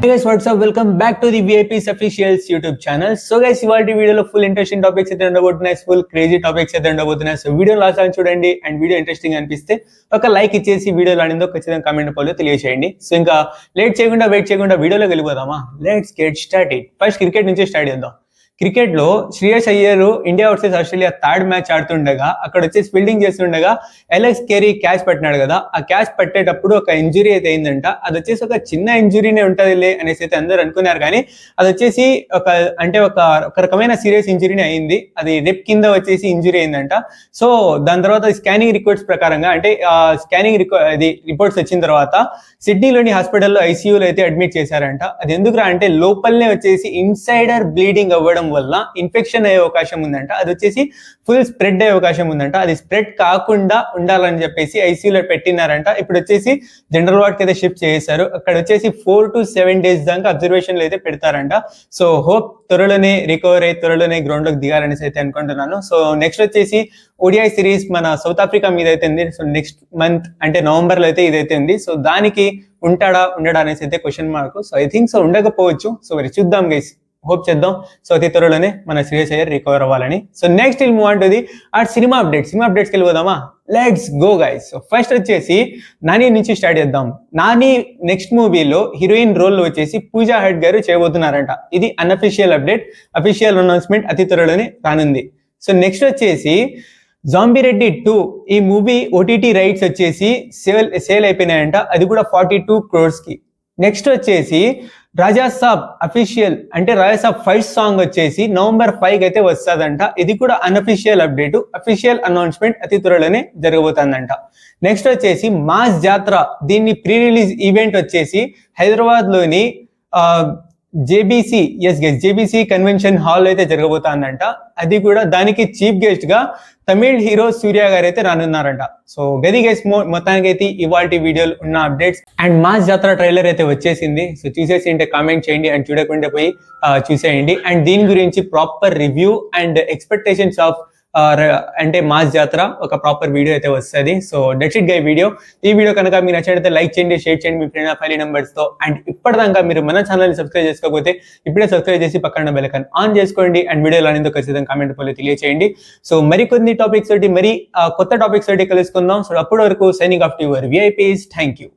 Hey guys, what's up? Welcome back to the VIP's Officials YouTube channel. So guys, ఇవాళ వీడియోలో full interesting topics అయితే ఉండబోతున్నాయి, full crazy topics అయితే ఉండబోతున్నాయి. So video last అని చూడండి అండ్ వీడియో ఇంట్రెస్టింగ్ అనిపిస్తే ఒక లైక్ ఇచ్చేసి వీడియోలో ఆడిందో ఖచ్చితంగా కామెంట్ పోలో తెలియజేయండి. సో ఇంకా వెయిట్ చేయకుండా వీడియోలోకి వెళ్ళిపోదామా? Let's get started. First cricket నుంచి స్టార్ట్ చేద్దాం. క్రికెట్ లో Shreyas Iyer India versus Australia third match ఆడుతుండగా అక్కడ వచ్చేసి ఫీల్డింగ్ చేస్తుండగా ఎలెక్స్ కెరీ క్యాచ్ పట్టినాడు కదా. ఆ క్యాచ్ పట్టేటప్పుడు ఒక ఇంజురీ అయితే అయిందంట. అది వచ్చేసి ఒక చిన్న ఇంజురీనే ఉంటదిలే అనేసి అయితే అందరూ అనుకున్నారు, కానీ అది వచ్చేసి ఒక రకమైన సీరియస్ ఇంజురీనే అయింది. అది రిప్ కింద వచ్చేసి ఇంజురీ అయిందంట. సో దాని తర్వాత స్కానింగ్ రిపోర్ట్స్ ప్రకారంగా రిపోర్ట్స్ వచ్చిన తర్వాత సిడ్నీలోని హాస్పిటల్లో ఐసీయూలో అయితే అడ్మిట్ చేశారంట. అది ఎందుకురా అంటే లోపలనే వచ్చేసి ఇన్సైడర్ బ్లీడింగ్ అవ్వడం వల్ల ఇన్ఫెక్షన్ అయ్యే అవకాశం ఉందంట. అది వచ్చేసి ఫుల్ స్ప్రెడ్ అయ్యే అవకాశం ఉందంట. అది స్ప్రెడ్ కాకుండా ఉండాలని చెప్పేసి ఐసీయూలో పెట్టినారంట. ఇప్పుడు వచ్చేసి జనరల్ వార్డ్ కి అయితే షిఫ్ట్ చేశారు. అక్కడ వచ్చేసి 4 to 7 days దాకా అబ్జర్వేషన్ లో అయితే పెడతారంట. సో హోప్ త్వరలోనే రికవర్ అయ్యి త్వరలోనే గ్రౌండ్ లోకి దిగాలనేసి అయితే అనుకుంటున్నాను. సో నెక్స్ట్ వచ్చేసి ఓడిఐ సిరీస్ మన సౌత్ ఆఫ్రికా మీద అయితే ఉంది. సో నెక్స్ట్ మంత్ అంటే నవంబర్ లో అయితే ఇదైతే ఉంది. సో దానికి ఉండడా అనేసి అయితే question mark. So I think so ఉండకపోవచ్చు. సో మరి చూద్దాం గైస్, హోప్ చేద్దాం. సో అతి త్వరలోనే మన శ్రేయస్ అయ్యర్ రికవర్ అవ్వాలని. So next will move on to the cinema అప్డేట్స్కి వెళ్ళిపోదామా? Let's go guys. So first వచ్చేసి నాని నుంచి స్టార్ట్ చేద్దాం. నాని నెక్స్ట్ మూవీలో హీరోయిన్ రోల్ వచ్చేసి పూజా హెడ్ గారు చేయబోతున్నారంట. ఇది అన్అఫిషియల్ అప్డేట్. అఫీషియల్ అనౌన్స్మెంట్ అతి త్వరలోనే రానుంది. సో నెక్స్ట్ వచ్చేసి జాంబీ రెడ్డి 2 ఈ మూవీ ఓటీటీ రైట్స్ వచ్చేసి సేల్ అయిపోయినాయంట. అది కూడా 42 crores కి. నెక్స్ట్ వచ్చేసి రాజాసాబ్ అఫీషియల్ అంటే రాజాసాబ్ ఫస్ట్ సాంగ్ వచ్చేసి నవంబర్ 5 అయితే వస్తుందంట. ఇది కూడా అన్అఫీషియల్ అప్డేట్. అఫీషియల్ అనౌన్స్మెంట్ అతి త్వరలోనే జరగబోతుందంట. నెక్స్ట్ వచ్చేసి మాస్ జాతర, దీన్ని ప్రీ రిలీజ్ ఈవెంట్ వచ్చేసి హైదరాబాద్ లోని జేబీసీ కన్వెన్షన్ హాల్ అయితే జరగబోతుందంట. అది కూడా దానికి చీఫ్ గెస్ట్ గా తమిళ్ హీరో సూర్య గారు అయితే రానున్నారంట. సో గది గెస్ట్ మొత్తానికి అయితే ఇవాల్టి వీడియోలు ఉన్న అప్డేట్స్. అండ్ మాస్ జాతర ట్రైలర్ అయితే వచ్చేసింది. సో చూసేసి అంటే కామెంట్ చేయండి అండ్ చూడకుండా పోయి చూసేయండి. అండ్ దీని గురించి proper review and expectations of అంటే మాస్ జాతర ఒక ప్రాపర్ వీడియో అయితే వస్తుంది. So that's it guy video. ఈ వీడియో కనుక మీకు నచ్చినట్లయితే లైక్ చేయండి, షేర్ చేయండి మీ ఫ్రెండ్ ఫ్యామిలీ మెంబర్స్ తో. అండ్ ఇప్పటిదాకా మీరు మన ఛానల్ సబ్స్క్రైబ్ చేసుకోకపోతే ఇప్పుడే సబ్స్క్రైబ్ చేసి పక్కన బెల్ ఐకాన్ ఆన్ చేసుకోండి. అండ్ వీడియోలో అనేది ఖచ్చితంగా కామెంట్ పోలో తెలియచేయండి. సో మరికొన్ని టాపిక్స్ తోటి కొత్త టాపిక్స్ తోటి కలుసుకుందాం. సో అప్పటి వరకు signing off your VIPs. Thank you.